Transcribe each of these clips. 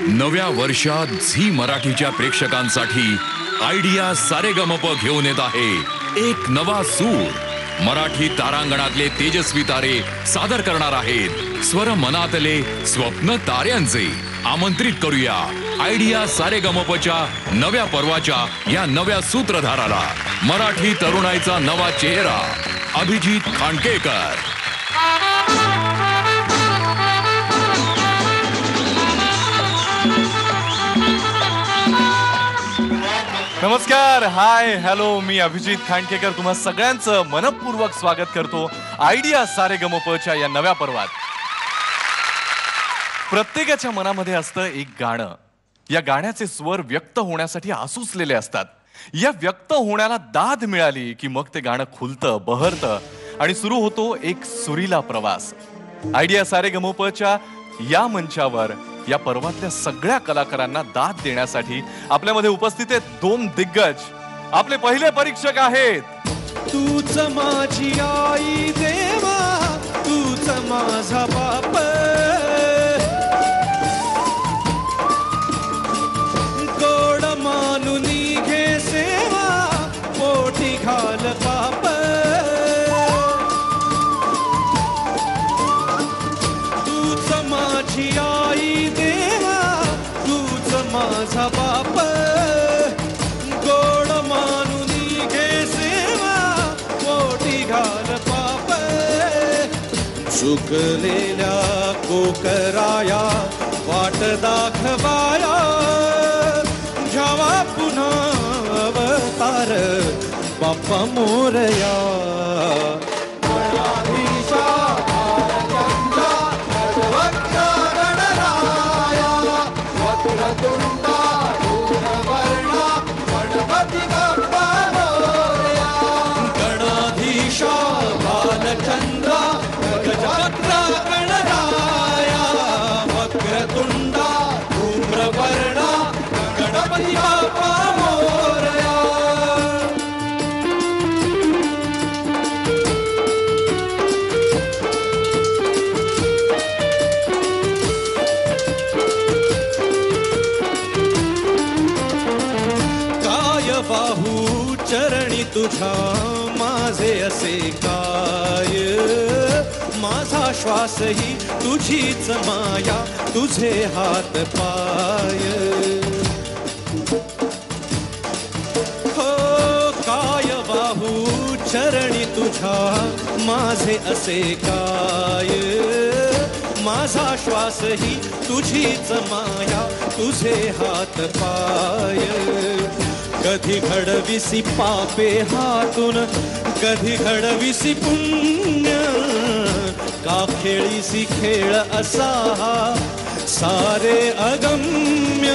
नव्या वर्षात झी मराठीच्या प्रेक्षकांसाठी आयडिया सारेगमप घेऊन येत आहे एक नवा सूर। मराठी तारांगणातले तेजस्वी तारे सादर करणार आहेत स्वर मनातले स्वप्न ताऱ्यांचे। आमंत्रित करूया आयडिया सारेगमपच्या नव्या पर्वाच्या या नव्या सूत्रधाराला, मराठी तरुणाईचा नवा चेहरा अभिजित खांडकेकर। नमस्कार, हाय, हॅलो, मी अभिजित खांडकेकर तुम्हा सगळ्यांचं मनपूर्वक स्वागत करतो आयडिया सारेगमपच्या या नव्या पर्वात। प्रत्येकाच्या मनामध्ये असतं एक गाणं, या गाण्याचे स्वर व्यक्त होण्यासाठी आसूसलेले असतात। या व्यक्त होण्याला दाद मिळाली की मग ते गाणं खुलतं, बहरतं आणि सुरू होतो एक सुरीला प्रवास। आयडिया सारेगमपच्या या मंचावर या पर्वातल्या सगळ्या कलाकारांना दाद देण्यासाठी आपल्यामध्ये उपस्थित आहेत दोन दिग्गज। आपले पहिले परीक्षक आहेत तूच माझी आई देवा, तूच माझा बाप, गोड मानून घे सेवा, पोटी घाल पाप। तूच माझी आई देवा, तूच माझा बाप, गोड मानून घे सेवा, पोटी घाल पाप। चुकलेल्या कोकराया वाट दाखवाया, घ्यावा पुन्हा अवतार बाप्पा मोरया। गणाधीशा बालचंद्रा गजवक्ता गणराया, वक्रतुंडा धूम्रवर्णा गणपती बाप्पा मोरया। काय बाहू चरणी तुझा माझे असे काय, माझा श्वासही तुझीच माया, तुझे हात पाय। हो काय बाहू चरणी तुझा माझे असे काय, माझा श्वासही तुझीच माया, तुझे हात पाय। कधी घडविसी पापे हातून, कधी घडविसी पुण्य, का खेळीसी खेळ असा सारे अगम्य।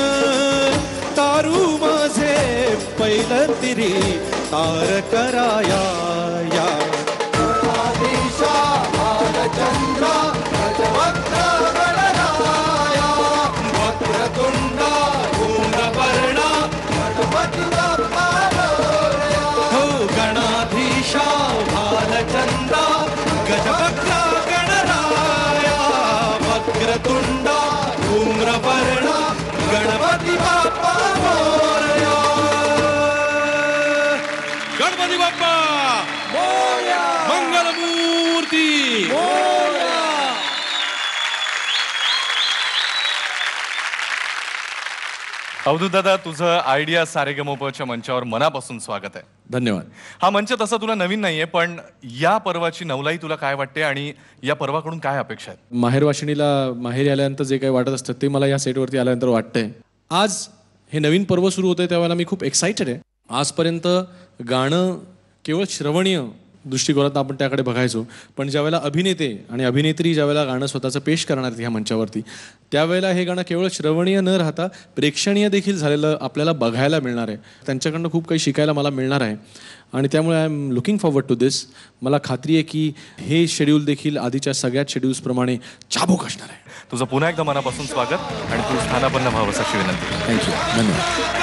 तारू माझे पैल तिरी तार कराया या। गणाधीशा बालचंद्रा गजवक्ता गणराया, वक्रतुंडा धूम्रवर्णा गणपती बाप्पा मोरया। हो गणाधीशा बालचंद्रा गजवक्ता गणराया, वक्रतुंडा धूम्रवर्णा गणपती बाप्पा मोरया। गणपती बाप्पा मोरया, मंगलमूर्ती मोरया। अवधूत दादा, तुझं आयडिया सारेगमपच्या मंचावर मनापासून स्वागत आहे। धन्यवाद। हा मंच तसा तुला नवीन नाहीये, पण या पर्वाची नवलाई तुला काय वाटते आणि या पर्वाकडून काय अपेक्षा आहेत? माहेरवाशिणीला माहेरी आल्यानंतर जे काही वाटत असतं ते मला या सेटवरती आल्यानंतर वाटतंय। आज हे नवीन पर्व सुरू होतंय त्यावेळेला मी खूप एक्साइटेड आहे। आजपर्यंत गाणं केवळ श्रवणीय दृष्टिकोनात आपण त्याकडे बघायचो, पण ज्यावेळेला अभिनेते आणि अभिनेत्री ज्यावेळेला गाणं स्वतःचं पेश करणार आहेत ह्या मंचावरती, त्यावेळेला हे गाणं केवळ श्रवणीय न राहता प्रेक्षणीय देखील झालेलं आपल्याला बघायला मिळणार आहे। त्यांच्याकडनं खूप काही शिकायला मला मिळणार आहे आणि त्यामुळे I am looking forward to this. मला खात्री आहे की हे शेड्यूल देखील आधीच्या सगळ्याच शेड्यूल्सप्रमाणे चाबूक असणार आहे। तुझं पुन्हा एकदा मनापासून स्वागत आणि तू स्थानापन्न व्हावंस अशी विनंती। थँक्यू, धन्यवाद।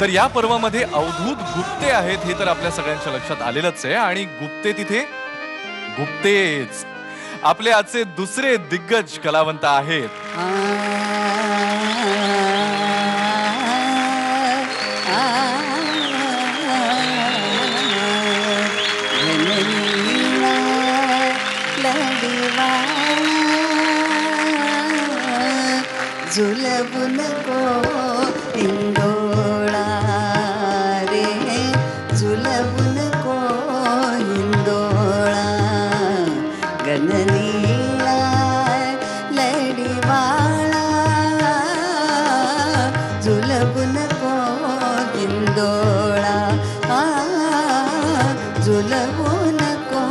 तर या पर्वामध्ये अवधूत गुप्ते आहेत हे तर आपल्या सगळ्यांच्या लक्षात आलेलंच आहे आणि गुप्ते तिथे गुप्तेच. आपले आजचे दुसरे दिग्गज कलावंत आहेत झुलवू नको हिंदोळा रे, झुलवू नको हिंदोळा, गणनीळा लडीवाळा, झुलवू नको हिंदोळा, झुलवू नको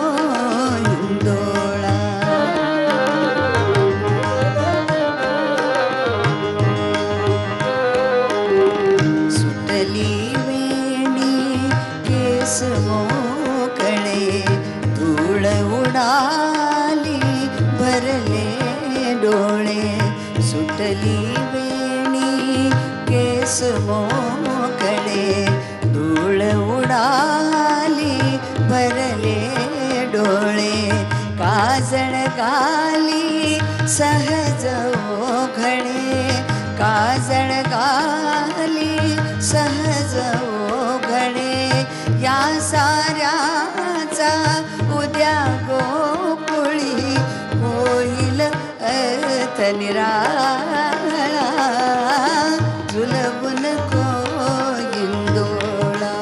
हिंदोळा. मोकळे धूळ उडाली भरले डोळे, सुटली वेणी केस मोकळे धूळ उडाली भरले डोळे, काजळ गाली सहज ओघळे, काजळ गाली सहज ओघळे, या साऱ्याचा उद्या गोकुळी होईल अर्थ निराळा, झुलवू नको हिंदोळा,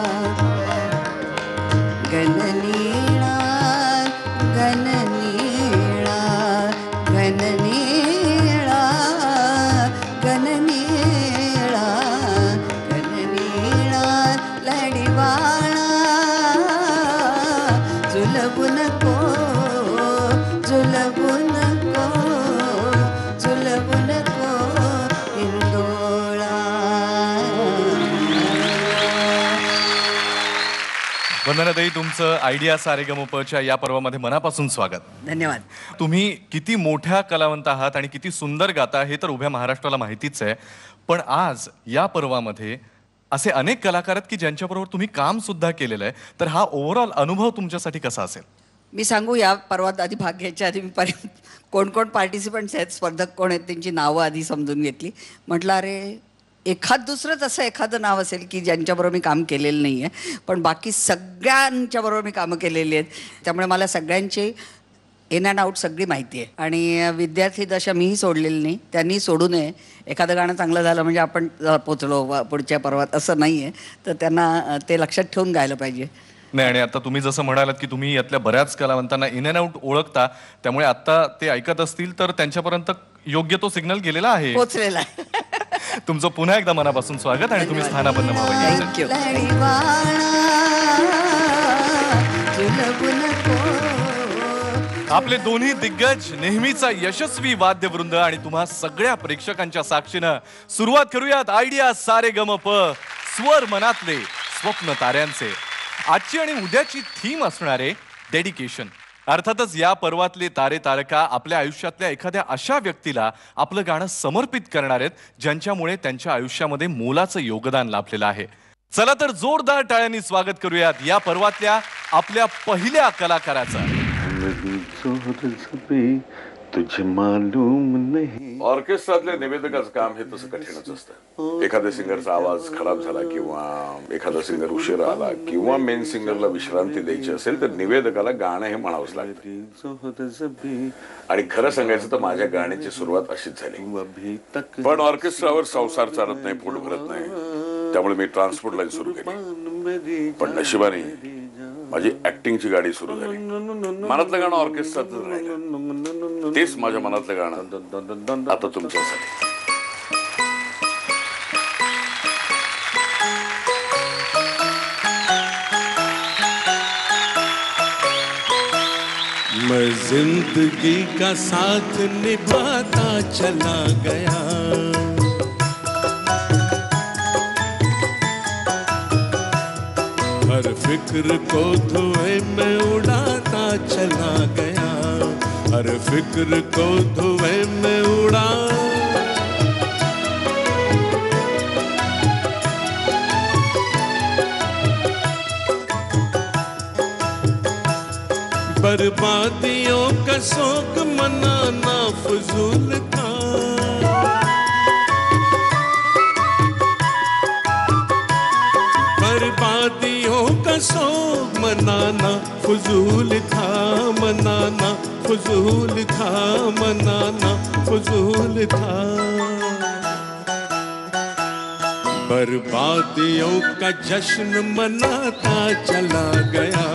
गणनीळा गणनीळा गणनीळा गणनीळा गणनीळा लडीवाळा, झुलवू नको झुलवू नको झुलवू नको हिंदोळा. वंदनाताई, तुमचं आयडिया सारेगमपच्या या पर्वामध्ये मनापासून स्वागत. धन्यवाद. तुम्ही किती मोठ्या कलावंत आहात आणि किती सुंदर गाता हे तर उभ्या महाराष्ट्राला माहितीच आहे, पण आज या पर्वामध्ये असे अनेक कलाकार आहेत की ज्यांच्याबरोबर तुम्ही काम सुद्धा केलेलं आहे, तर हा ओव्हरऑल अनुभव तुमच्यासाठी कसा असेल? मी सांगू, या पर्वात आधी भाग घ्यायच्या आधी मी कोण कोण पार्टिसिपंट्स आहेत, स्पर्धक कोण आहेत, त्यांची नावं आधी समजून घेतली. म्हटलं अरे एखाद दुसरंच असं एखादं नाव असेल की ज्यांच्याबरोबर मी काम केलेलं नाही आहे, पण बाकी सगळ्यांच्याबरोबर मी कामं केलेली आहेत, त्यामुळे मला सगळ्यांची इन अँड आउट सगळी माहिती आहे. आणि विद्यार्थी दशा मीही सोडलेली नाही, त्यांनी सोडू नये. एखादं गाणं चांगलं झालं म्हणजे आपण पोचलो पुढच्या पर्वात असं नाही आहे, तर त्यांना ते लक्षात ठेवून गायला पाहिजे. नाही, आणि आता तुम्ही जसं म्हणालात की तुम्ही यातल्या बऱ्याच कलावंतांना इन अँड आउट ओळखता, त्यामुळे आता ते ऐकत असतील तर त्यांच्यापर्यंत योग्य तो सिग्नल गेलेला आहे, पोचलेला आहे. तुमचं पुन्हा एकदा मनापासून स्वागत आणि तुम्ही स्थानापन्न व्हावं. थँक्यू. आपले दोन्ही दिग्गज, नेहमीचा यशस्वी वाद्यवृंद आणि तुम्हा सगळ्या प्रेक्षकांच्या साक्षीनं सुरुवात करूयात आयडिया सारेगमप स्वर मनातले स्वप्न ताऱ्यांचे. आजची आणि उद्याची थीम असणारे डेडिकेशन. अर्थातच या पर्वातले तारे तारका आपल्या आयुष्यातल्या एखाद्या अशा व्यक्तीला आपलं गाणं समर्पित करणार आहेत ज्यांच्यामुळे त्यांच्या आयुष्यामध्ये मोलाचं योगदान लाभलेलं आहे. चला तर जोरदार टाळ्यांनी स्वागत करूयात या पर्वातल्या आपल्या पहिल्या कलाकाराचं. तुझे मालूम नाही. ऑर्केस्ट्रातल्या निवेदकाचं काम हे तसं कठीणच असतं. एखाद्या सिंगरचा आवाज खराब झाला किंवा एखादा सिंगर उशिरा आला किंवा मेन सिंगरला विश्रांती द्यायची असेल तर निवेदकाला गाणं हे म्हणावंच लागतं. आणि खरं सांगायचं तर माझ्या गाण्याची सुरुवात अशीच झाली. पण ऑर्केस्ट्रावर संसार चालत नाही, पोट भरत नाही, त्यामुळे मी ट्रान्सपोर्ट लाईन सुरू केली. पण नशिबाने माझी ऍक्टिंगची गाडी सुरू झाली. मनातलं गाणं ऑर्केस्ट्रातच राहिलं, तेच माझ्या मनातलं गाणं आता तुमच्यासाठी. मैं जिंदगी का साथ निभाता चला गया, हर फिक्र को धुएं में उड़ाता चला गया, हर फिक्र को धुएं में बर्बादियों का शौक मनाना फजूल था। बर्बादियों का शौक मनाना फजूल था, मनाना फजूल था, मनाना फजूल था। बर्बादियों का जश्न मनाता चला गया,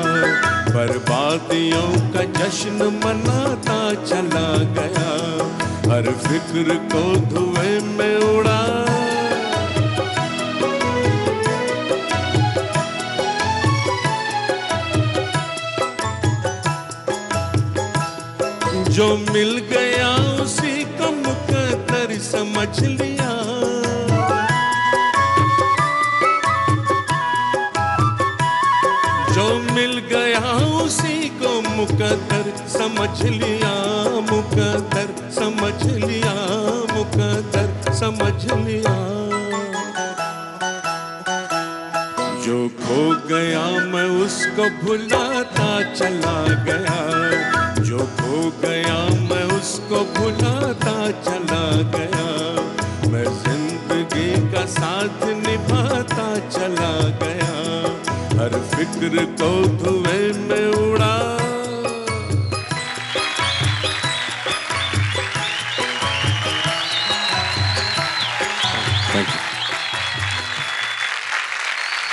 बर्बादियों का जश्न मनाता चला गया, हर फिक्र को धुएं में उड़ा। जो मिल गया उसी को मुकद्दर समझ लिया, जो मिल गया उसी को मुकद्दर समझ लिया, मुकद्दर समझ लिया, मुकद्दर समझ लिया। जो खो गया मैं उसको भुलाता चला गया, जो खो गया मैं उसको भुलाता चला गया, मैं जिंदगी का साथ निभाता चला गया, हर फिक्र को धुएं में उड़ा।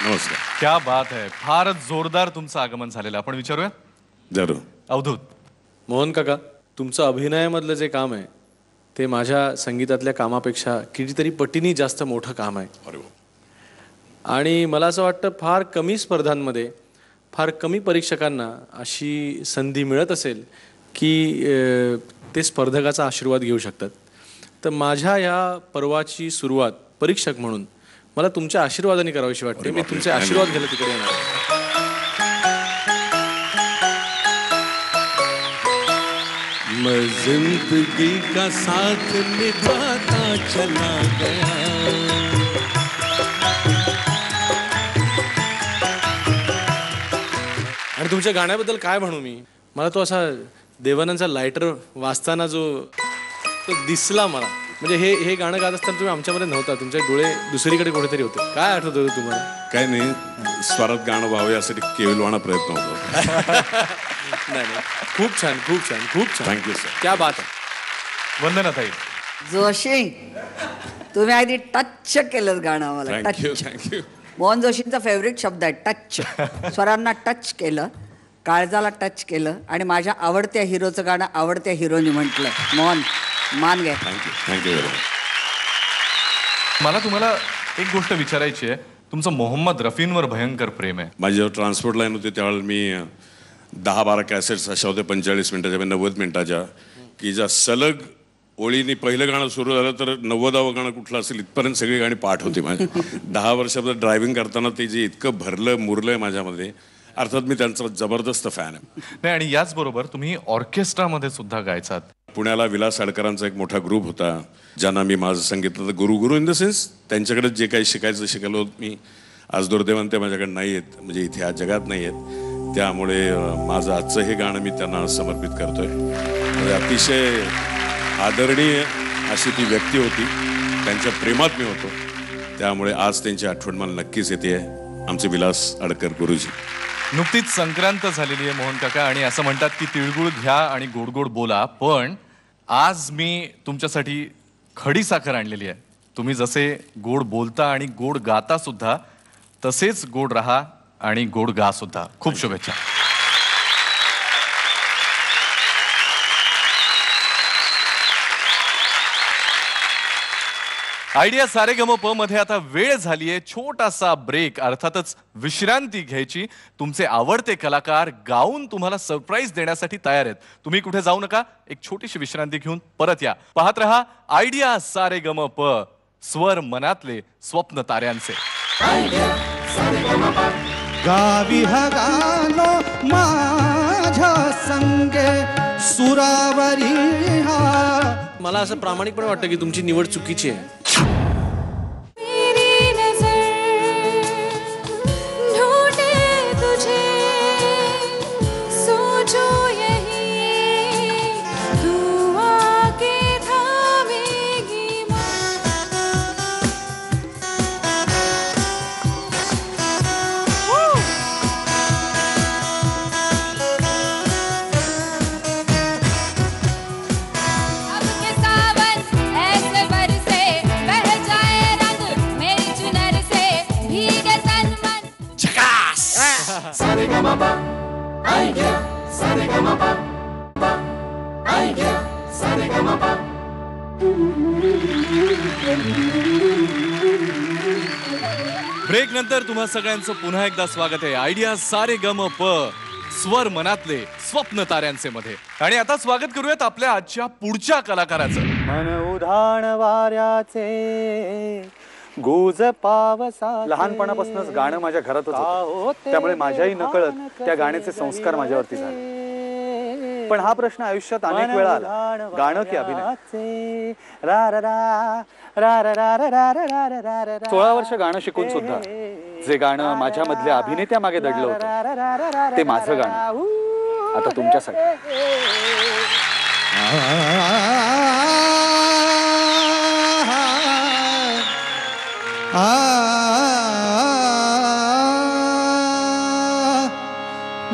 नमस्कार. क्या बात आहे. फारच जोरदार तुमचं आगमन झालेलं. आपण विचारूया. जरूर. अवधूत. मोहन काका, तुमचं अभिनयामधलं जे काम आहे ते माझ्या संगीतातल्या कामापेक्षा कितीतरी पटीने जास्त मोठं काम आहे. अरे वा. आणि मला असं वाटतं फार कमी स्पर्धांमध्ये फार कमी परीक्षकांना अशी संधी मिळत असेल की ते स्पर्धकाचा आशीर्वाद घेऊ शकतात. तर माझ्या या पर्वाची सुरुवात परीक्षक म्हणून मला तुमच्या आशीर्वादाने करावीशी वाटते. मी तुमचे आशीर्वाद घ्यायला तिकडे येणार. मैं जिंदगी का साथ निभाता चला गया, आणि तुमच्या गाण्याबद्दल काय म्हणू मी. मला तो असा देवानंदचा लायटर वाचताना जो तो दिसला मला. म्हणजे हे गाणं गात असताना तुम्ही आमच्यामध्ये नव्हता, तुमचे डोळे दुसरीकडे कुठेतरी होते. काय आठवत होतं तुम्हाला? काय नाही, स्वरात गाणं व्हावं यासाठी केविलवाणा प्रयत्न होतो. नाही, खूप छान, खूप छान, खूप छान. Thank you sir. क्या बात आहे. वंदना ताई. जोशी, तुम्ही आधी टच केलं गाणं आम्हाला. Thank you touch. थँक्यू. मोहन जोशींचा फेवरेट शब्द आहे टच. स्वरांना टच केलं, काळजाला टच केलं, आणि माझ्या आवडत्या हिरोचं गाणं आवडत्या हिरोनी म्हटलं. मोहन, मान घ्या. Thank you thank you very much. मला तुम्हाला एक गोष्ट विचारायची आहे. तुमचं मोहम्मद रफींवर भयंकर प्रेम आहे. माझी जेव्हा ट्रान्सपोर्ट लाईन होती त्यावेळेला मी 10-12 कॅसेट्स अशा होत्या 45 मिनिटाच्या 90 मिनिटाच्या, की ज्या सलग ओळीने पहिलं गाणं सुरू झालं तर 90वावं गाणं कुठलं असेल इथपर्यंत सगळी गाणी पाठ होती माझी. 10 वर्षापर्यंत ड्रायव्हिंग करताना ते जे इतकं भरलं मुरलंय माझ्यामध्ये. अर्थात मी त्यांचा जबरदस्त फॅन आहे. नाही, आणि याचबरोबर तुम्ही ऑर्केस्ट्रामध्ये सुद्धा गायचात. पुण्याला विलास आडकरांचा एक मोठा ग्रुप होता, ज्यांना मी माझं संगीताचं गुरु इन द सेन्स त्यांच्याकडे जे काही शिकायलो मी. आज दुर्दैवाने ते माझ्याकडे नाही आहेत, म्हणजे इथे आज जगात नाही आहेत. त्यामुळे माझं आजचं हे गाणं मी त्यांना समर्पित करतोय. म्हणजे अतिशय आदरणीय अशी ती व्यक्ती होती, त्यांच्या प्रेमात मी होतो. त्यामुळे आज त्यांची आठवण मला नक्कीच येते. आमचे विलास आडकर गुरुजी. नुकतीच संक्रांत झालेली आहे मोहन काका, आणि असं म्हणतात की तिळगुळ घ्या आणि गोड गोड बोला. पण आज मी तुमच्यासाठी खडी साखर आणलेली आहे. तुम्ही जसे गोड बोलता आणि गोड गाता सुद्धा, तसेच गोड राहा आणि गोड गा सुद्धा. खूप शुभेच्छा. आयडिया सारेगमप मध्ये आता वेळ झालीये छोटासा ब्रेक, अर्थातच विश्रांती घ्यायची. तुमचे आवडते कलाकार गाऊन तुम्हाला सरप्राईज देण्यासाठी तयार आहेत. तुम्ही कुठे जाऊ नका. एक छोटीशी विश्रांती घेऊन परत या. पाहत रहा आयडिया सारेगमप, स्वर मनातले स्वप्न ताऱ्यांचे. गावी हा गालो माझ्या संगे सुरावरी हा. मला असं प्रामाणिकपणे वाटतं की तुमची निवड चुकीची आहे. ढूंढे तुझे, सोचो ब्रेक नंतर तुम्हा सगळ्यांचं पुन्हा एकदा स्वागत आहे आयडिया सारे गम प स्वर मनातले स्वप्न ताऱ्यांचे मध्ये. आणि आता स्वागत करूयात आपल्या आजच्या पुढच्या कलाकाराचं. मन उधाण वाऱ्याचे गुज पावसा. लहानपणापासूनच गाणं माझ्या घरातच होतं, त्यामुळे माझ्याही नकळत त्या गाण्याचे संस्कार माझ्यावरती झाले. पण हा प्रश्न आयुष्यात अनेक वेळा आला, गाणं की अभिनय. 16 वर्ष गाणं शिकून सुद्धा जे गाणं माझ्या मधल्या अभिनेत्या मागे दडलं होतं ते माझं गाणं आता तुमच्यासाठी.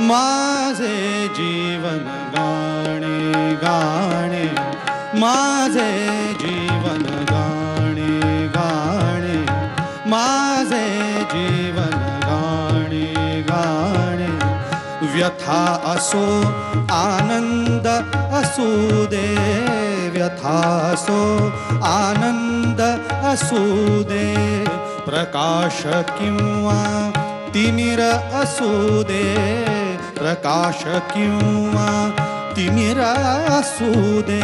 माझे जीवन गाणे गाणे, माझे जीवन गाणे गाणे, माझे जीवन गाणे गाणे. व्यथा असो आनंद असू दे, व्यथा असो आनंद असू दे. प्रकाश किंवा तिमिर असू दे, प्रकाश किंवा तिमिर असू दे.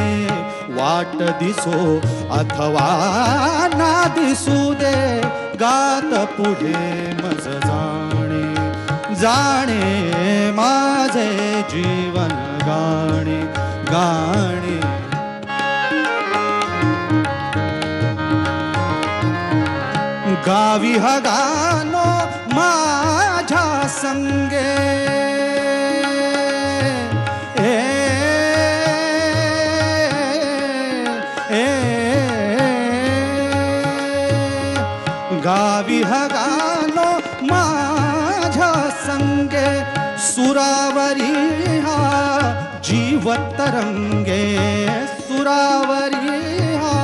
वाट दिसो अथवा ना दिसू दे, गात पुढे मज जाणे जाणे. माझे जीवन गाणे गाणे. गावी हा गाणो माझ्या संगे, गावी हा गाणो माझ्या संगे. सुरावरी हा जीव तरंगे, सुरावरी हा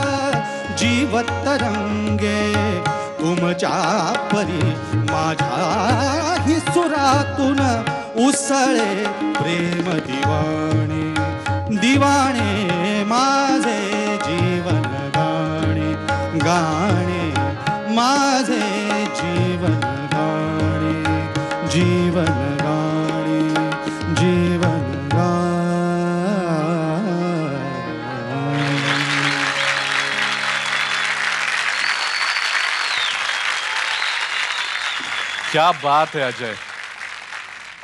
जीव तरंगे. तुमच्या परी माझ्या ही सुरातून उसळे प्रेम दिवाणे दिवाणे. माझे जीवन गाणे गाणे, माझे जीवन गाणे जीवन गाणे जीवन गाणे. क्या बात आहे अजय.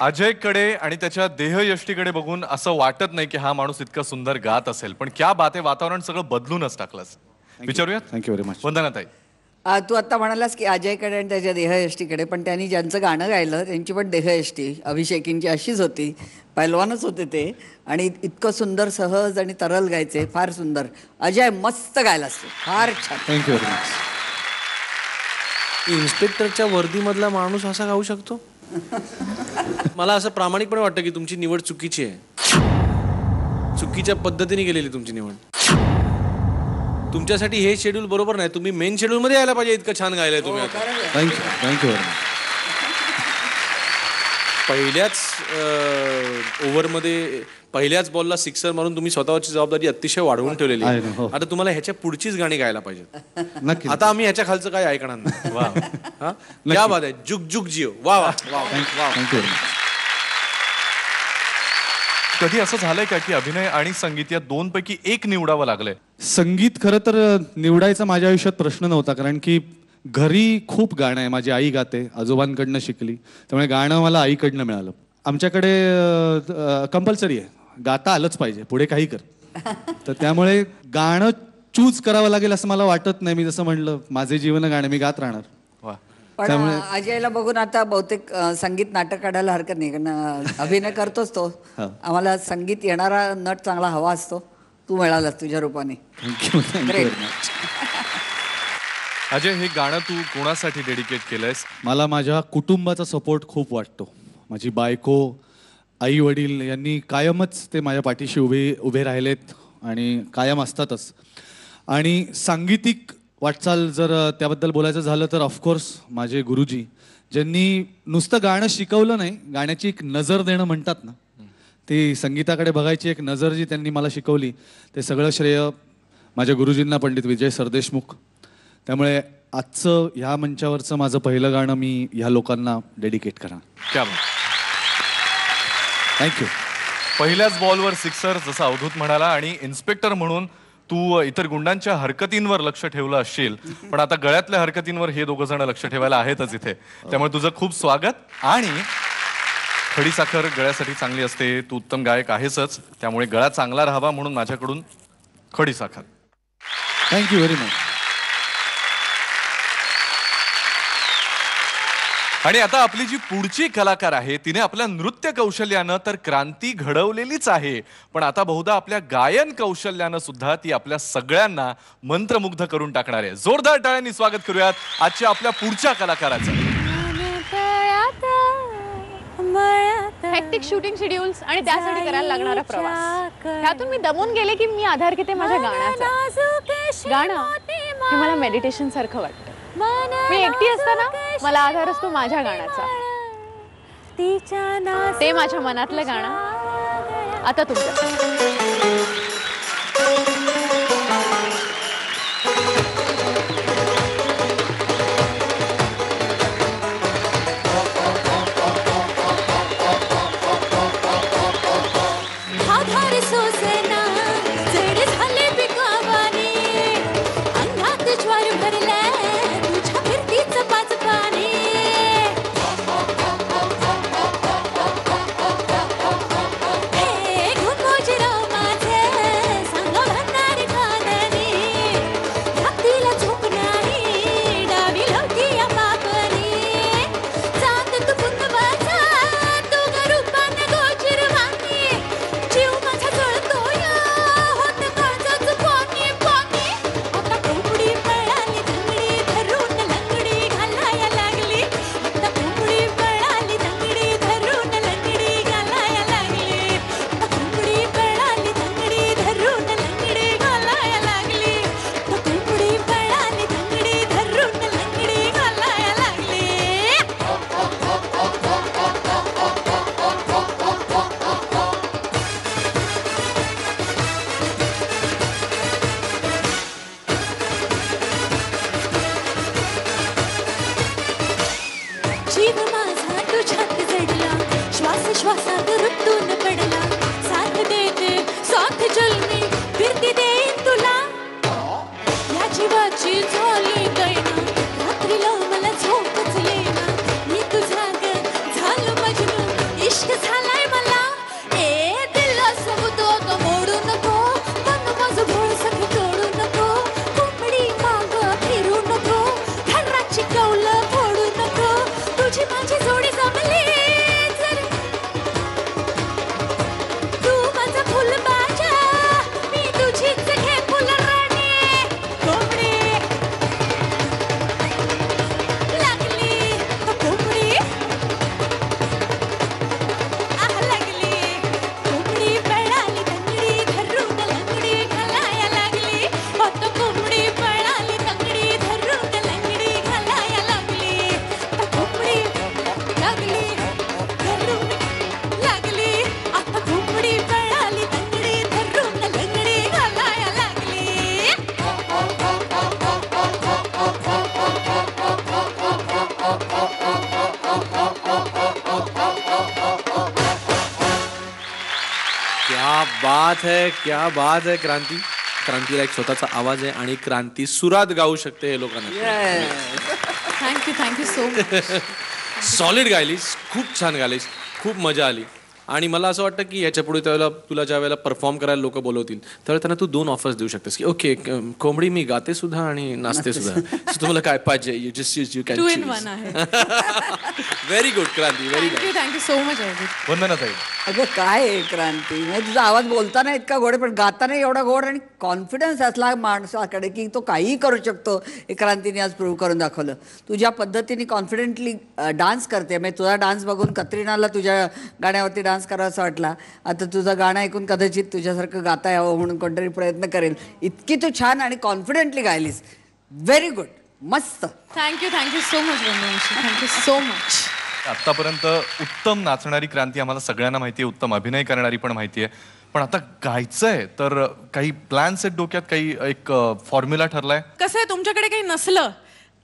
अजयकडे आणि त्याच्या देहयष्टीकडे बघून असं वाटत नाही की हा माणूस इतका सुंदर गात असेल, पण क्या बात आहे, वातावरण सगळं बदलूनच टाकलंस. विचारूयात. Thank you very much. वंदनाताई, तू आता म्हणालास की अजयकडे आणि त्याच्या देहयष्टीकडे, पण त्यांनी ज्यांचं गाणं गायलं त्यांची पण देहयष्टी अभिषेकींची अशीच होती. पैलवानच होते ते आणि इतकं सुंदर सहज आणि तरल गायचे. फार सुंदर. अजय मस्त गायलास तू, फार छान. Thank you very much. इन्स्पेक्टरच्या वर्दीमधला माणूस असा गाऊ शकतो? मला असं प्रामाणिकपणे वाटतं की तुमची निवड चुकीची आहे. चुकीच्या पद्धतीने गेलेली तुमची निवड. तुमच्यासाठी हे शेड्यूल बरोबर नाही. तुम्ही मेन शेड्यूल मध्ये यायला पाहिजे. इतकं छान गायलंय तुम्ही आता. Thank you thank you very much. पहिल्याच ओव्हरमध्ये पहिल्याच बॉलला सिक्सर मारून तुम्ही स्वतःची जबाबदारी अतिशय वाढवून ठेवलेली आहे. आता तुम्हाला ह्याच्या पुढचीच गाणी गायला पाहिजेत. नक्की. आता आम्ही ह्याच्या खालचं काय ऐकणार नाही. वा हा क्या बात आहे. जुग जुग जिओ. वा वा वा. Thank you very much. कधी असं झालंय का की अभिनय आणि संगीत या दोन पैकी एक निवडावं लागलंय? संगीत खरं तर निवडायचा माझ्या आयुष्यात प्रश्न नव्हता, कारण की घरी खूप गाणं आहे. माझी आई गाते, आजोबांकडनं शिकली, त्यामुळे गाणं मला आईकडनं मिळालं. आमच्याकडे कंपल्सरी आहे, गाता आलंच पाहिजे, पुढे काही कर. तर त्यामुळे गाणं चूज करावं लागेल असं मला वाटत नाही. मी जसं म्हणलं, माझे जीवन गाणं मी गात राहणार. पण अजयला बघून आता बहुतेक संगीत नाटक काढायला हरकत नाही, कारण अभिनय करतोच तो. आम्हाला संगीत येणारा नट चांगला हवा असतो. तू मिळालास तुझ्या रूपाने. Thank you thank you. अजय, हे गाणं तू कोणासाठी डेडिकेट केलंयस? मला माझ्या कुटुंबाचा सपोर्ट खूप वाटतो. माझी बायको, आई वडील यांनी कायमच ते माझ्या पाठीशी उभे राहिलेत आणि कायम असतातच. आणि सांगीतिक वाटचाल जर त्याबद्दल बोलायचं झालं तर ऑफकोर्स माझे गुरुजी ज्यांनी नुसतं गाणं शिकवलं नाही, गाण्याची एक नजर देणं म्हणतात ना, ती संगीताकडे बघायची एक नजर जी त्यांनी मला शिकवली, ते सगळं श्रेय माझ्या गुरुजींना पंडित विजय सरदेशमुख. त्यामुळे आजचं ह्या मंचावरचं माझं पहिलं गाणं मी ह्या लोकांना डेडिकेट करा. क्या थँक्यू. पहिल्याच बॉलवर सिक्सर जसं अवधूत म्हणाला, आणि इन्स्पेक्टर म्हणून तू इतर गुंडांच्या हरकतींवर लक्ष ठेवलं असशील, पण आता गळ्यातल्या हरकतींवर हे दोघं जण लक्ष ठेवायला आहेतच इथे. त्यामुळे तुझं खूप स्वागत. आणि खडीसाखर गळ्यासाठी चांगली असते, तू उत्तम गायक आहेसच, त्यामुळे गळा चांगला राहावा म्हणून माझ्याकडून खडीसाखर. Thank you very much. आणि आता आपली जी पुढची कलाकार आहे, तिने आपल्या नृत्य कौशल्यानं तर क्रांती घडवलेलीच आहे, पण आता बहुधा आपल्या गायन कौशल्यानं सुद्धा ती आपल्या सगळ्यांना मंत्रमुग्ध करून टाकणार आहे. जोरदार टाळ्यांनी स्वागत करूयात आजच्या आपल्या पुढच्या कलाकाराचं. हेक्टिक शूटिंग शेड्यूल्स आणि त्यासाठी करायला लागणारा प्रवास, त्यातून मी दमून गेले की मी आधार घेते माझ्या गाण्याचा. गाणं हे मला मेडिटेशन सारखं वाटतं. मी एकटी असताना मला आधार असतो माझ्या गाण्याचा. ते माझ्या मनातलं गाणं आता तुमचं. श्वासात रुतून पडला, साथ देते साथ चलनी फिरती देईन तुला. या जीवाची झाली गैना, रात्रीला मला झोपच येईना. मी तुझा ग झालो मजनू, इश्क झालाय मला. ए दिला सबुतो तो मोडू नको, मन माझं भोळ सखी तोडू नको. कोंबडी माग फिरू नको, घराची कौलं फोडू नको. तुझी माझी जोडी जमली, क्या बात है क्रांती. क्रांतीला एक स्वतःचा आवाज आहे आणि क्रांती सुरात गाऊ शकते हे लोकांना. Thank you so much. सॉलिड गायलीस, खूप छान गायलीस, खूप मजा आली. आणि मला असं वाटतं की याच्या पुढे त्यावेळेला तुला ज्या वेळेला परफॉर्म करायला लोक बोलवतील त्यावेळेला त्यांना तू 2 ऑफर्स देऊ शकतेस की ओके कोंबडी मी गाते सुद्धा आणि नाचते सुद्धा, तुम्हाला काय पाहिजे you just you can 2 in 1 आहे. Very good Kranti, very good. Thank you so much. Vandana tai. अगं काय आहे क्रांती, म्हणजे तुझा आवाज बोलताना इतका गोड आहे पण गाताना एवढा गोड आणि कॉन्फिडन्स असला माणसाकडे की तो काहीही करू शकतो. हे क्रांतीने आज प्रूव्ह करून दाखवलं. तुझ्या पद्धतीने कॉन्फिडेंटली डान्स करते. म्हणजे तुझा डान्स बघून कत्रिनाला तुझ्या गाण्यावरती डान्स करावासा वाटला. आता तुझं गाणं ऐकून कदाचित तुझ्यासारखं गाता यावं म्हणून कोणतरी प्रयत्न करेल. इतकी तू छान आणि कॉन्फिडेंटली गायलीस. व्हेरी गुड, मस्त. Thank you so much Vandanashree, thank you so much. आतापर्यंत उत्तम नाचणारी क्रांती आम्हाला सगळ्यांना माहिती आहे, उत्तम अभिनय करणारी पण माहिती आहे, पण आता गायचंय तर काही प्लॅन्स आहेत डोक्यात, काही एक फॉर्म्युला ठरलाय? कसं आहे, तुमच्याकडे काही नसलं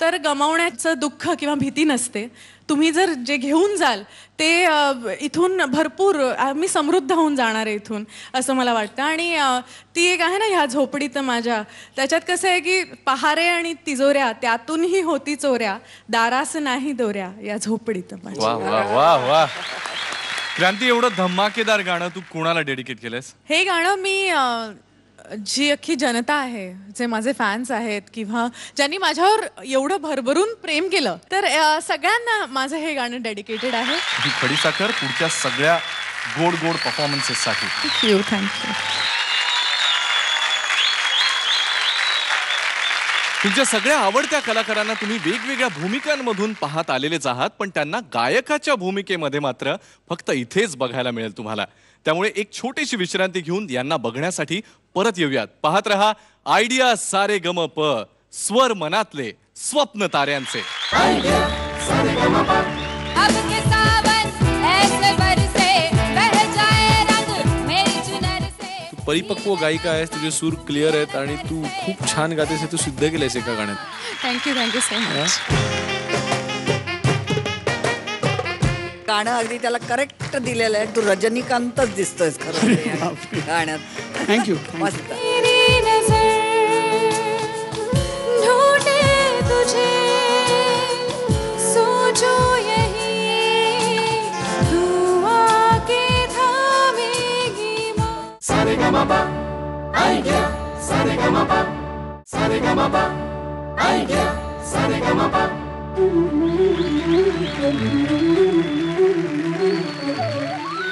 तर गमावण्याचं दुःख किंवा भीती नसते. तुम्ही जर जे घेऊन जाल ते इथून भरपूर मी समृद्ध होऊन जाणार आहे इथून, असं मला वाटतं. आणि ती एक आहे ना ह्या झोपडीत माझ्या, त्याच्यात कसं आहे की पहारे आणि तिजोऱ्या त्यातूनही होती चोऱ्या, दारास नाही दोऱ्या या झोपडीत माझ्या. वा वा वा वा. क्रांती, एवढं धमाकेदार गाणं तू कोणाला डेडिकेट केलंस? हे गाणं मी जी अख्खी जनता आहे, जे माझे फॅन्स आहेत किंवा ज्यांनी माझ्यावर एवढं भरभरून प्रेम केलं, तर सगळ्यांना माझं हे गाणं डेडिकेटेड आहे. ही खडीसाखर पुढच्या सगळ्या गोड गोड परफॉर्मन्सेससाठी. थँक्यू. तुमच्या सगळ्या आवडत्या कलाकारांना तुम्ही वेगवेगळ्या भूमिकांमधून पाहत आलेलेच आहात, पण त्यांना गायकाच्या भूमिकेमध्ये मात्र फक्त इथेच बघायला मिळेल तुम्हाला. त्यामुळे एक छोटीशी विश्रांती घेऊन यांना बघण्यासाठी परत येऊयात. पाहत रहा आयडिया सारे गम प, स्वर मनातले स्वप्न ताऱ्यांचे. परिपक्व गायिका आहेस, तुझे सूर क्लिअर आहेत आणि तू खूप छान गातेस, हे तू सिद्ध केलंयस एका गाण्यात. Thank you so much. गाणं अगदी त्याला करेक्ट दिलेलं आहे. तू रजनीकांतच दिसतोयस खरं या गाण्यात. थँक्यू. मस्त.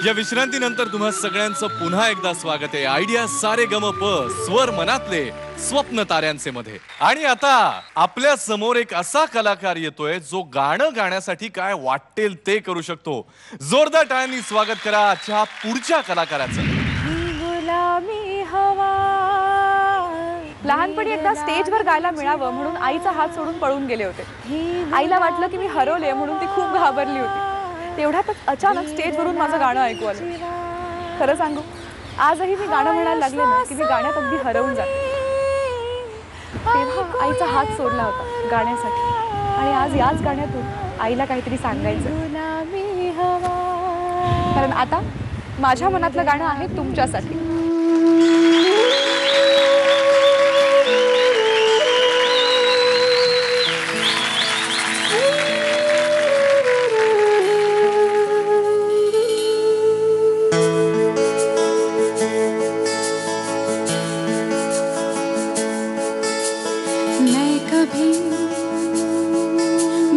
या विश्रांतीनंतर तुम्हा सगळ्यांचं पुन्हा एकदा स्वागत आहे आयडिया सारे गम प, स्वर मनातले स्वप्न ताऱ्यांचे मध्ये. आणि आता आपल्या समोर एक असा कलाकार येतोय जो गाणं गाण्यासाठी काय वाटेल ते करू शकतो. जोरदार टाळ्यांनी स्वागत करा आजच्या पुढच्या कलाकाराचं. लहानपणी एकदा स्टेजवर गायला मिळावं म्हणून आईचा हात सोडून पळून गेले होते. आईला वाटलं की मी हरवले म्हणून ती खूप घाबरली होती. तेवढ्यातच अचानक स्टेजवरून माझं गाणं ऐकू आलं. खरं सांगू, आजही मी गाणं म्हणायला लागले ना की मी गाण्यात अगदी हरवून जाते. तेव्हा आईचा हात सोडला होता गाण्यासाठी, आणि आज याच गाण्यातून आईला काहीतरी सांगायचं. कारण आता माझ्या मनातलं गाणं आहे तुमच्यासाठी.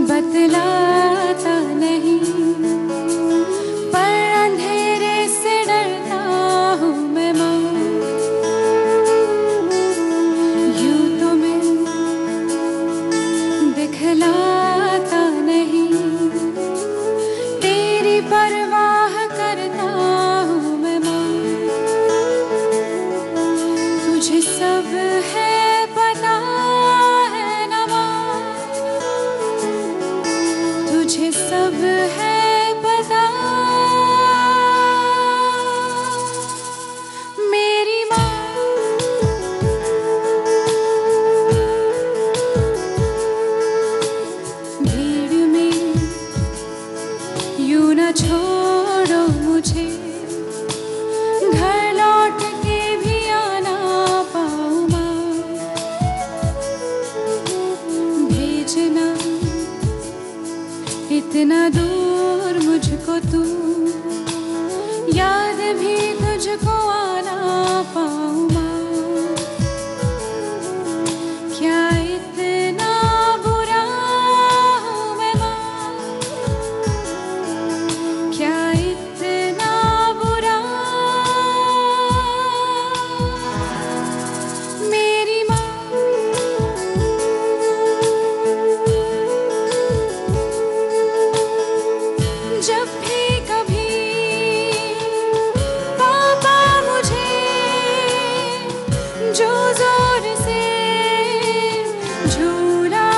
बतलाता नहीं, पर अंधेरे से डरता हूँ मैं माँ. यूं तो मैं दिखलाता नहीं, तेरी परवाह करता हूँ मैं माँ. तुझे सब है पता है ना माँ, तुझे सब है पता. मेरी माँ भीड़ में यूं न छोड़ो मुझे, घर लौट के भी आना पाऊँ माँ. भेजना इतना दूर मुझको तू, याद भी तुझको आना पाऊँ माँ. क्या इतना बुरा हूँ मैं माँ, क्या इतना बुरा. मेरी माँ जब भी कभी पापा मुझे जो जोर से झूला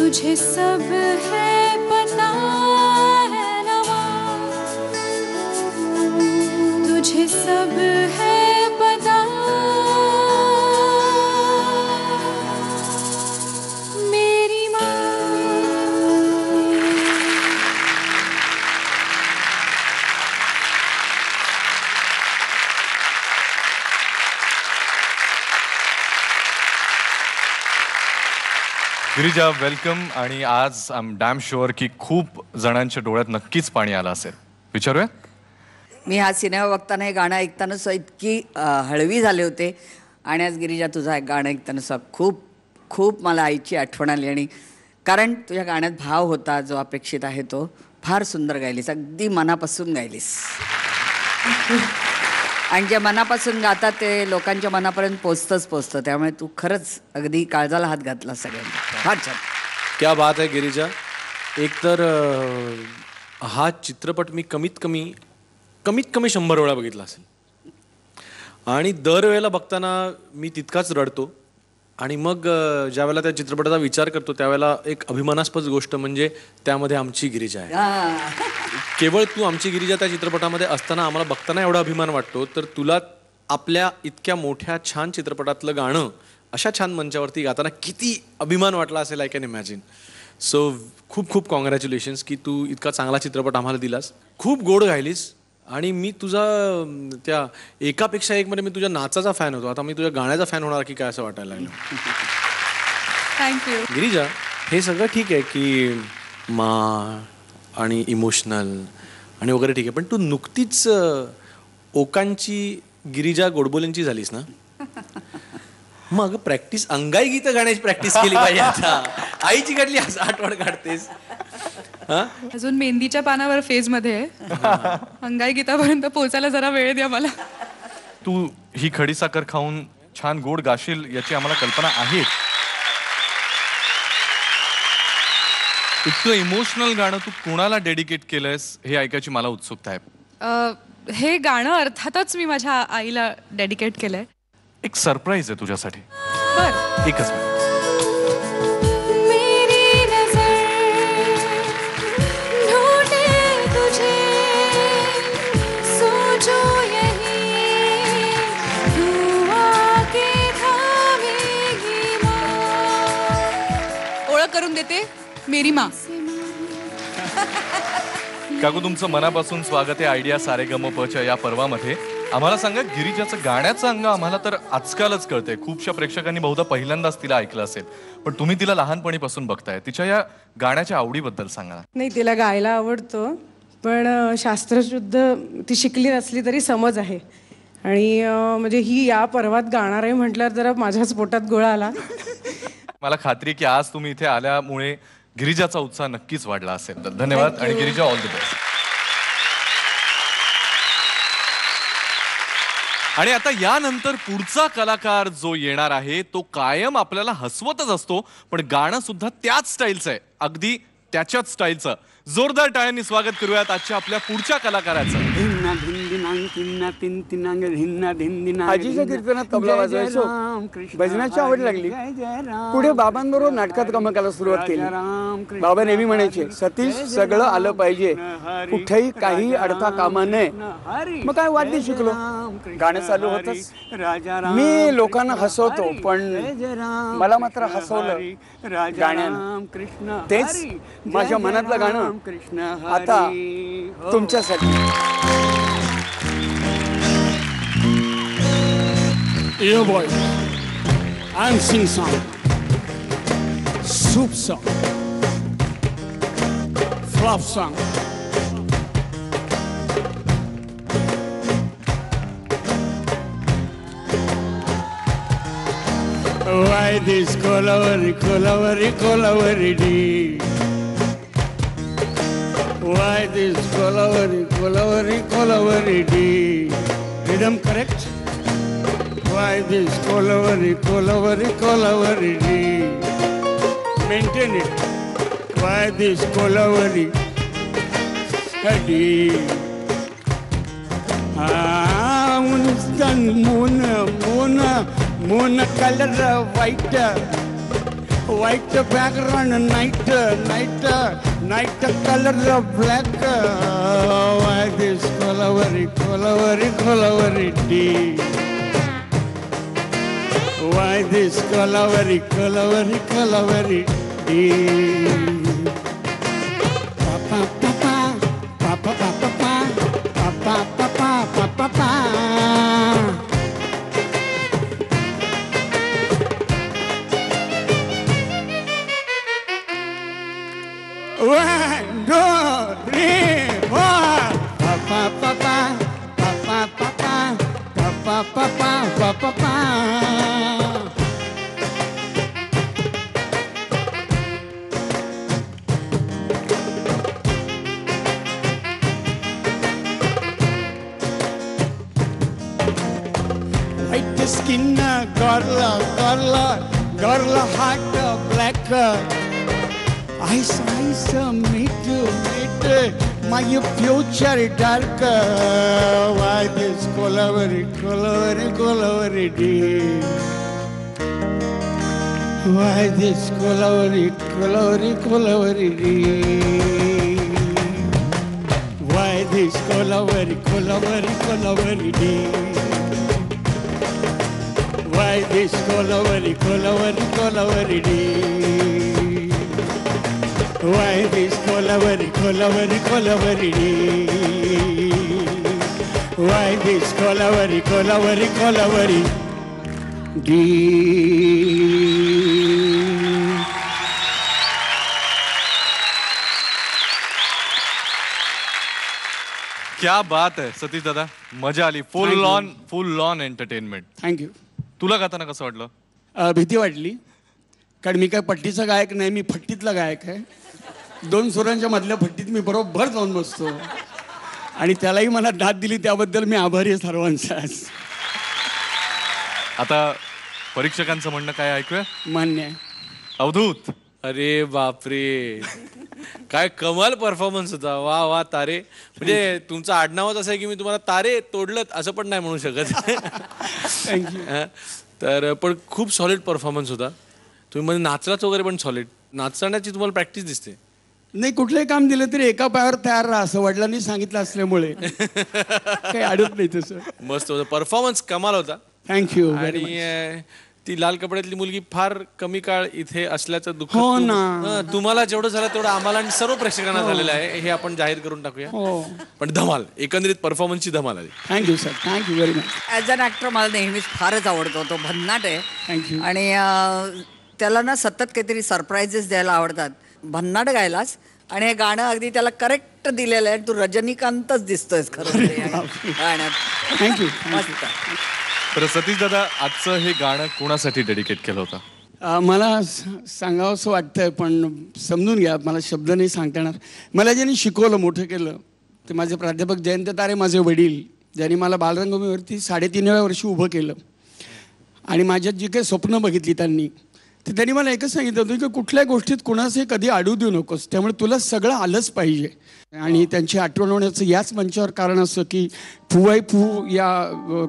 तुझे सब है पता है नवा, तुझे सब है पता मेरी माँ। गिरिजा वेलकम. आणि आज आय एम डॅम शुअर की खूप जणांच्या डोळ्यात नक्कीच पाणी आलं असेल. विचारूया. मी हा सिनेमा बघताना हे गाणं ऐकताना सुद्धा इतकी हळवी झाले होते आणि आज गिरिजा तुझं गाणं ऐकताना सुद्धा खूप खूप मला आईची आठवण आली. आणि कारण तुझ्या गाण्यात भाव होता जो अपेक्षित आहे तो फार सुंदर गायलीस, अगदी मनापासून गायलीस. आणि जे मनापासून गातात ते लोकांच्या मनापर्यंत पोचतं. त्यामुळे तू खरंच अगदी काळजाला हात घातला सगळ्यांना. फार छान. क्या बात आहे गिरिजा. एकतर हा चित्रपट मी कमीत कमी 100 वेळा बघितला असेल आणि दरवेळेला बघताना मी तितकाच रडतो. आणि मग ज्या वेळेला त्या चित्रपटाचा विचार करतो त्यावेळेला एक अभिमानास्पद गोष्ट म्हणजे त्यामध्ये आमची गिरिजा आहे. केवळ तू आमची गिरिजा त्या चित्रपटामध्ये असताना आम्हाला बघताना एवढा अभिमान वाटतो, तर तुला आपल्या इतक्या मोठ्या छान चित्रपटातलं गाणं अशा छान मंचावरती गाताना किती अभिमान वाटला असेल आय कॅन इमॅजिन. सो खूप खूप कॉंग्रॅच्युलेशन्स की तू इतका चांगला चित्रपट आम्हाला दिलास. खूप गोड गायलीस आणि मी तुझा त्या एकापेक्षा एक मध्ये मी तुझ्या नाचाचा फॅन होतो, आता मी तुझ्या गाण्याचा फॅन होणार की काय असं वाटायला लागलं. थँक्यू. गिरिजा, हे सगळं ठीक आहे की मा आणि इमोशनल आणि वगैरे ठीक आहे, पण तू नुकतीच ओकांची गिरिजा गोडबोलेंची झालीस ना. मग प्रॅक्टिस अंगाई गीत गाण्याची प्रॅक्टिस केली पाहिजे. आता आईची काढली आठवण काढतेस. अजून मेहंदीच्या पानावर फेज मध्ये आहे. अंगाई गीतापर्यंत पोहोचायला जरा वेळ द्या मला. तू ही खडीसाखर खाऊन छान गोड गाशील याची आम्हाला कल्पना आहे. इतकं इमोशनल गाणं तू कोणाला डेडिकेट केलंयस हे ऐकायची मला उत्सुकता आहे. हे गाणं अर्थातच मी माझ्या आईला डेडिकेट केलंय. एक सरप्राईज आहे तुझ्यासाठी. बर. एकच मिनिट. ओळख करून देते मेरी माँ. काकू, तुमचं मनापासून स्वागत आहे आयडिया सारेगमपच्या या पर्वामध्ये. आम्हाला सांगा, गिरिजाचं गाण्याचं अंग आम्हाला तर आजकालच कळतंय. खूपशा प्रेक्षकांनी बहुधा पहिल्यांदाच तिला ऐकलं असेल, पण तुम्ही तिला लहानपणीपासून बघताय. तिच्या या गाण्याच्या आवडीबद्दल सांगा. नाही, तिला गायला आवडतं, पण शास्त्रशुद्ध ती शिकली नसली तरी समज आहे. आणि म्हणजे ही या पर्वात गाणार आहे म्हटल्यावर जरा माझ्याच पोटात गोळा आला. मला खात्री आहे की आज तुम्ही इथे आल्यामुळे गिरिजाचा उत्साह नक्कीच वाढला असेल. तर धन्यवाद आणि गिरिजा, ऑल द बेस्ट. आणि आता यानंतर पुढचा कलाकार जो येणार आहे तो कायम आपल्याला हसवतच असतो, पण गाणं सुद्धा त्याच स्टाईलचं आहे, अगदी त्याच्याच स्टाईलचं. जोरदार टाळ्यांनी स्वागत करूयात आजच्या आपल्या पुढच्या कलाकाराचं. आजीच्या कीर्तनात तबला वाजवायचो, भजनाची आवड लागली. पुढे बाबांबरोबर नाटकात कामं करायला सुरुवात केली. बाबा नेहमी म्हणायचे, सतीश सगळं आलं पाहिजे, कुठेही काही अडथा कामा नये. मग काय वाद्य शिकलो, गाणं चालू होतच. मी लोकांना हसवतो, पण मला मात्र हसवलं गाण्यानं. तेच माझ्या मनातलं गाणं आता तुमच्यासाठी. Yo boys, I'm sing song, soup song, flop song. Why this colavari, colavari, colavari dee? Why this colavari, colavari, colavari dee? Rhythm correct? Why this colavari, colavari, colavari dee? Maintain it. Why this colavari dee? Moon color white, white background, night color of black. Why this color tea? Why this color tea? Papa, papa, papa, papa, papa, papa, papa, papa. One, two, three, four. Papa, papa, papa, papa, papa, papa, papa, papa. White skin, girl, heart black. Ice, meet, my future dark. Why this color tea? Why this color tea? Why this color tea? Why this color tea? Why this color tea? Why this color tea? क्या बात आहे सतीश दादा, मजा आली. फुल on entertainment. Thank you. तुला गाताना कसं वाटलं? भीती वाटली, कारण मी काय पट्टीचा गायक नाही, मी फट्टीतला गायक आहे. 2 सुरांच्या मधल्या फट्टीत मी बरोबर जाऊन बसतो आणि त्यालाही मला दाद दिली त्याबद्दल मी आभारी आहे सर्वांचा. आता परीक्षकांचं म्हणणं काय ऐकूया? मान्य आहे. अवधूत. अरे बापरे, काय कमाल परफॉर्मन्स होता. वा वा तारे. म्हणजे तुमचं आडनावच असं आहे की मी तुम्हाला तारे तोडलं असं पण नाही म्हणू शकत. थँक्यू. तर पण खूप सॉलिड परफॉर्मन्स होता. तुम्ही म्हणजे नाचलाच वगैरे पण सॉलिड. नाचण्याची तुम्हाला प्रॅक्टिस दिसते. नाही, कुठलंही काम दिलं तरी एका पायावर तयार राहा असं वडिलांनी सांगितलं असल्यामुळे काही अडत नाही तसं. मस्त होतं. परफॉर्मन्स कमाल होता. थँक्यू. आणि ती लाल कपड्यातली मुलगी फार कमी काळ इथे असल्याचं दुःख हो ना. तुम्हाला जेवढं झालं तेवढं आम्हाला आणि सर्व प्रेक्षकांना झालेलं आहे. हे आपण जाहीर करून टाकूया. पण धमाल, एकंदरीत परफॉर्मन्सची धमाल आली. Thank you sir. Thank you very much. As an actor मला नेहमीच फारच आवडतो. तो भन्नाट आहे. थँक्यू. आणि त्याला ना सतत काहीतरी सरप्राईजेस द्यायला आवडतात. भन्नाट गायलास आणि हे गाणं अगदी त्याला करेक्ट दिलेलं आहे. तू रजनीकांतच दिसतोयस खरं गाण्यात. थँक्यू. मस्त. तर सतीश दादा, आजचं हे गाणं कोणासाठी डेडिकेट केलं होतं? मला सांगावं असं वाटतंय, पण समजून घ्या, मला शब्द नाही सांगता येणार. मला ज्यांनी शिकवलं, मोठं केलं ते माझे प्राध्यापक जयंत तारे, माझे वडील, ज्यांनी मला बालरंगभूमीवरती 3.5व्या वर्षी उभं केलं. आणि माझ्यात जी काही स्वप्न बघितली त्यांनी मला एकच सांगितलं होतं की कुठल्या गोष्टीत कुणाचे कधी अडू देऊ नकोस, त्यामुळे तुला सगळं आलंच पाहिजे. आणि त्यांची आठवण होण्याचं याच मंचावर कारण असं की फुवाई फू या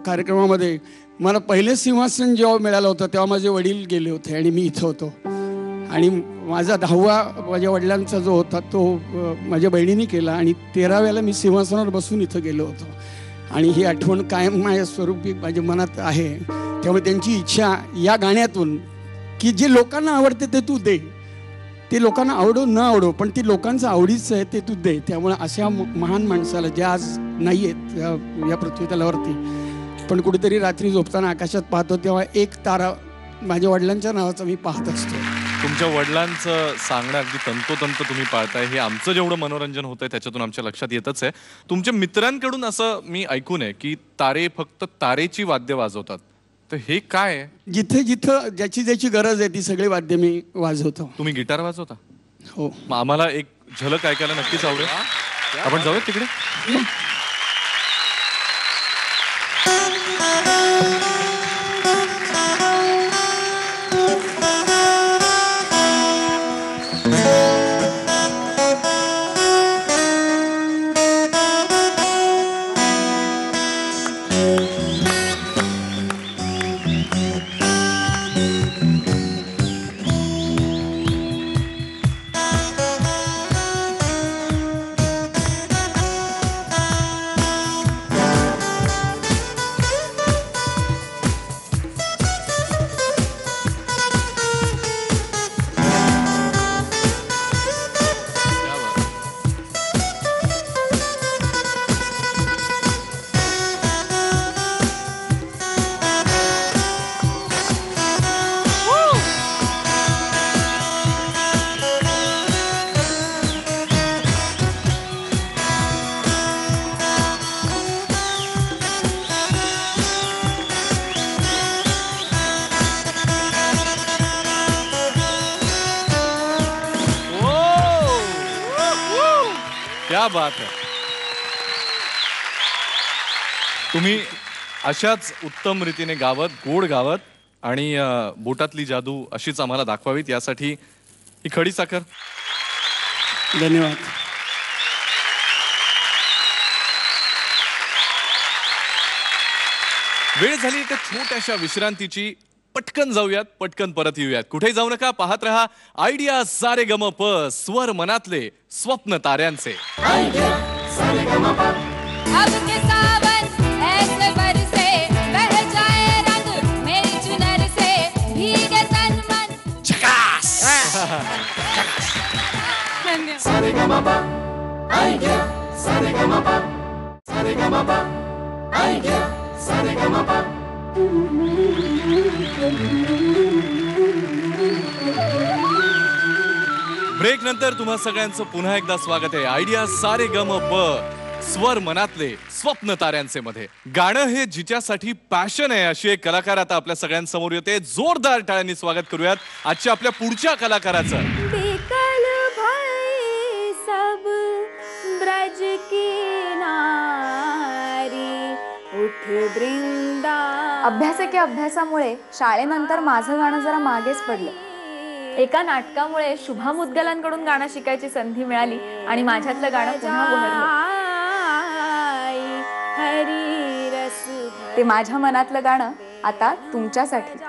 कार्यक्रमामध्ये मला पहिलं सिंहासन जेव्हा मिळालं होतं तेव्हा माझे वडील गेले होते आणि मी इथं होतो. आणि माझा 10वा माझ्या वडिलांचा जो होता तो माझ्या बहिणीने केला आणि 13व्याला मी सिंहासनावर बसून इथं गेलो होतो. आणि ही आठवण कायम माझ्या स्वरूपी माझ्या मनात आहे. त्यामुळे त्यांची इच्छा या गाण्यातून की जे लोकांना आवडते ते तू दे, ते लोकांना आवडो न आवडो पण ती लोकांचं आवडीचं आहे ते तू दे. त्यामुळे अशा महान माणसाला ज्या आज नाही आहेत या पृथ्वीतलावरती, पण कुठेतरी रात्री झोपताना आकाशात पाहतो तेव्हा एक तारा माझ्या वडिलांच्या नावाचा मी पाहत असतो. तुमच्या वडिलांचं सांगणं अगदी तंतोतंत तुम्ही पाळताय, हे आमचं जेवढं मनोरंजन होतंय त्याच्यातून आमच्या लक्षात येतच आहे. तुमच्या मित्रांकडून असं मी ऐकून आहे की तारे फक्त तारेची वाद्य वाजवतात, तर हे काय आहे? जिथे जिथं ज्याची ज्याची गरज आहे ती सगळी वाद्य मी वाजवतो. तुम्ही गिटार वाजवता? हो. मग आम्हाला एक झलक ऐकायला नक्कीच आवडेल. आपण जाऊयात तिकडे. क्या बात है. तुम्ही अशाच उत्तम रीतीने गावत, गोड गावत आणि बोटातली जादू अशीच आम्हाला दाखवावीत, यासाठी ही खडी साखर. धन्यवाद. वेळ झाली एका छोट्याशा विश्रांतीची. पटकन जाऊयात, पटकन परत येऊयात. कुठेही जाऊ नका, पाहत रहा आयडिया सारे गम प, स्वर मनातले, स्वप्न ताऱ्यांचे. ब्रेक नंतर तुम्हा सगळ्यांचं पुन्हा एकदा स्वागत आहे आयडिया सारे गम प, स्वर मनातले, स्वप्न ताऱ्यांचे मध्ये. गाणं हे जिच्यासाठी पॅशन आहे अशी एक कलाकार आता आपल्या सगळ्यांसमोर येते. जोरदार टाळ्यांनी स्वागत करूयात आजच्या आपल्या पुढच्या कलाकाराचं. सब ब्रज की नारी उठ वृंदा. अभ्यासिके अभ्यासामुळे शाळेनंतर माझं गाणं जरा मागेच पडलं. एका नाटकामुळे शुभा मुद्गलांकडून गाणं शिकायची संधी मिळाली आणि माझ्यातलं गाणं पुन्हा बहरलं. ते माझ्या मनातलं गाणं आता तुमच्यासाठी.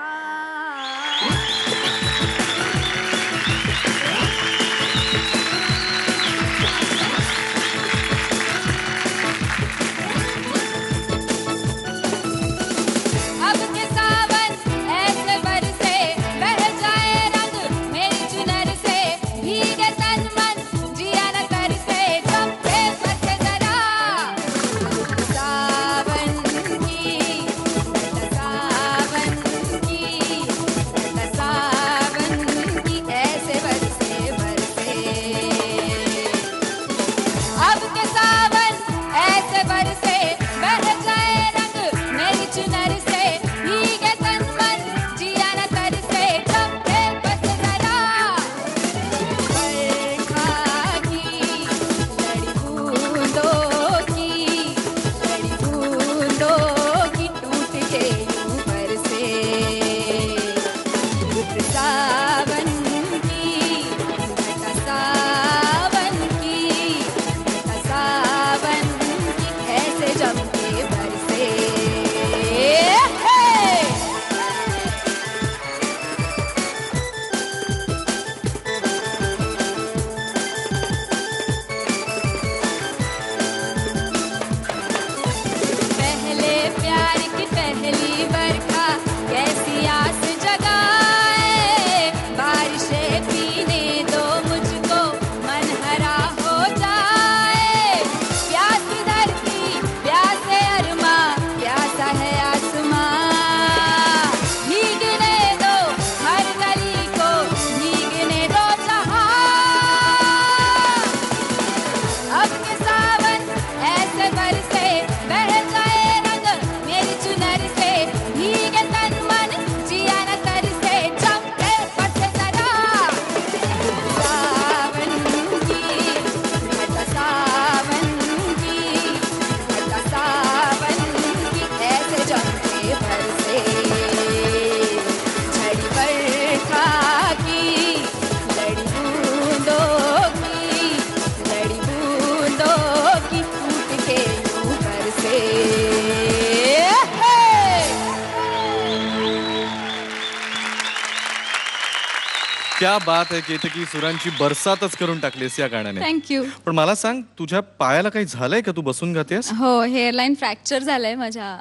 क्या बात आहे केतकी, सुरांची बरसातच करून टाकलीस या गाण्याने. थँक्यू. पण मला सांग, तुझ्या पायाला काही झालंय का? तू बसून गातेस? हो, हेअरलाईन फ्रॅक्चर झालंय माझ्या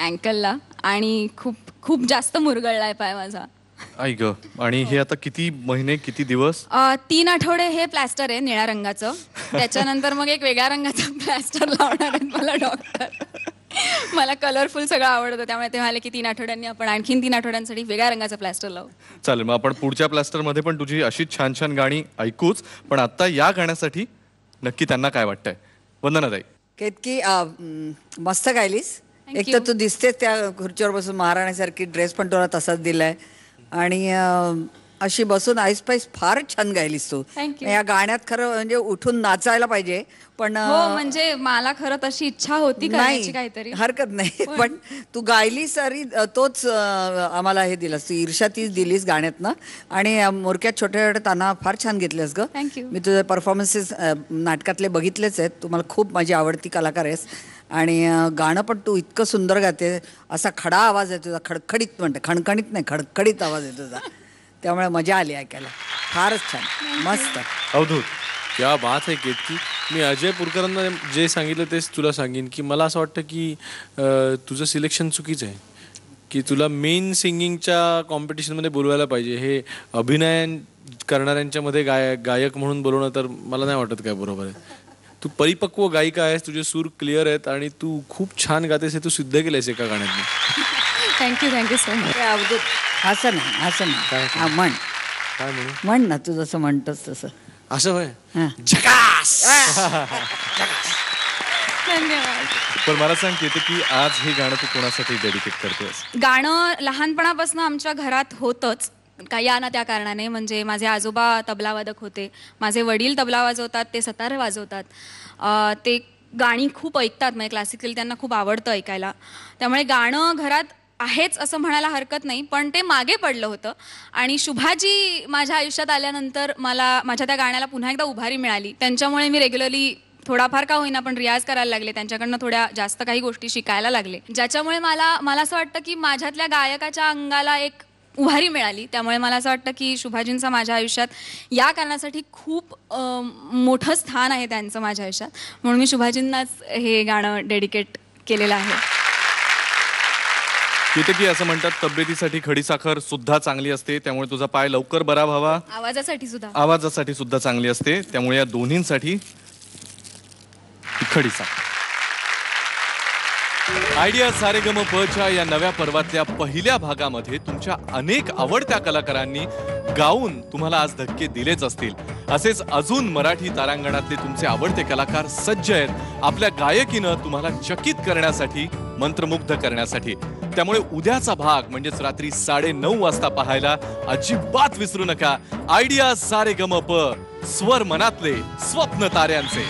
अँकलला आणि खूप खूप जास्त मुरगळलाय पाय माझा. आई ग. आणि हे आता किती महिने, किती दिवस? 3 आठवडे हे प्लॅस्टर आहे निळ्या रंगाचं. त्याच्यानंतर मग एक वेगळ्या रंगाचं प्लॅस्टर लावणार आहेत मला डॉक्टर. मला कलरफुल सगळं आवडतं, त्यामुळे ते म्हणाले की 3 आठवड्यांनी आपण आणखीन 3 आठवड्यांसाठी वेगळ्या रंगाचा प्लॅस्टर लावू. चालेल, मग आपण पुढच्या प्लॅस्टर मध्ये पण तुझी अशीच छान छान गाणी ऐकूच. पण आता या गाण्यासाठी नक्की त्यांना काय वाटतंय? वंदना ताई. केतकी, मस्त गायलीस. एक तर तू दिसतेस त्या खुर्चीवर बसून महाराण्यासारखी, ड्रेस पण तुला तसाच दिलाय. आणि अशी बसून आईस पाईस फार छान गायलीस तू. Thank you. या गाण्यात खरं म्हणजे उठून नाचायला पाहिजे, पण हो म्हणजे मला खरं तशी इच्छा होती करायची काहीतरी. हरकत नाही, पण तू गायलीस आणि तोच आम्हाला हे दिलंस, तू ईर्ष्या तीच दिलीस गाण्यातनं. आणि मोरक्यात छोट्या छोट्या ताना फार छान घेतलेस ग. थँक्यू. मी तुझे परफॉर्मन्सेस नाटकातले बघितलेच आहेत. तू मला खूप माझी आवडती कलाकार आहेस. आणि गाणं पण तू इतकं सुंदर गाते, असा खडा आवाज आहे तुझा, खडखडीत म्हणते, खणखणीत नाही, खडखडीत आवाज आहे तुझा. त्यामुळे मजा आली ऐकायला, फारच छान, मस्त. अवधूत, क्या बात आहे केतकी. मी अजय पुरकरांना जे सांगितलं तेच तुला सांगेन की मला असं वाटतं की तुझं सिलेक्शन चुकीचं आहे, की तुला मेन सिंगिंगच्या कॉम्पिटिशनमध्ये बोलवायला पाहिजे. हे अभिनय करणाऱ्यांच्यामध्ये गायक म्हणून बोलवणं तर मला नाही वाटत काय बरोबर आहे. तू परिपक्व गायिका आहेस, तुझे सूर क्लिअर आहेत आणि तू खूप छान गातेस, हे तू सिद्ध केलंयस एका गाण्यात. Thank you so much. अवधूत, असं नाही म्हण, काय म्हणू, म्हण ना तू जसं म्हणतोस तसं. असं होय. धन्यवाद. पण मला सांग की आज हे गाणं तू कोणासाठी डेडिकेट करतेस? गाणं लहानपणापासून आमच्या घरात होतंच, या ना त्या कारणाने. म्हणजे माझे आजोबा तबलावादक होते, माझे वडील तबला वाजवतात, ते सतार वाजवतात. ते गाणी खूप ऐकतात, म्हणजे क्लासिकल त्यांना खूप आवडतं ऐकायला. त्यामुळे गाणं घरात आहेच असं म्हणायला हरकत नाही, पण ते मागे पडलं होतं. आणि शुभाजी माझ्या आयुष्यात आल्यानंतर मला माझ्या त्या गाण्याला पुन्हा एकदा उभारी मिळाली. त्यांच्यामुळे मी रेग्युलरली थोडाफार का होईना पण रियाज करायला लागले, त्यांच्याकडनं थोड्या जास्त काही गोष्टी शिकायला लागले, ज्याच्यामुळे मला असं वाटतं की माझ्यातल्या गायकाच्या अंगाला एक उभारी मिळाली. त्यामुळे मला असं वाटतं की शुभाजींचं माझ्या आयुष्यात या कारणासाठी खूप मोठं स्थान आहे त्यांचं माझ्या आयुष्यात, म्हणून मी शुभाजींनाच हे गाणं डेडिकेट केलेलं आहे. केतकी, असं म्हणतात तब्येतीसाठी खडीसाखर सुद्धा चांगली असते, त्यामुळे तुझा पाय लवकर बरा व्हावा. आवाजासाठी सुद्धा चांगली असते, त्यामुळे या दोन्हींसाठी खडीसाखर. आयडिया सारेगमपच्या या नव्या पर्वातल्या पहिल्या भागामध्ये तुमच्या अनेक आवडत्या कलाकारांनी गाऊन तुम्हाला आज धक्के दिलेच असतील. असेच अजून मराठी तारांगणातले तुमचे आवडते कलाकार सज्ज आहेत आपल्या गायकीनं तुम्हाला चकित करण्यासाठी, मंत्रमुग्ध करण्यासाठी. त्यामुळे उद्याचा भाग म्हणजेच रात्री 9:30 वाजता पाहायला अजिबात विसरू नका. आयडिया सारेगमप, स्वर मनातले, स्वप्न ताऱ्यांचे.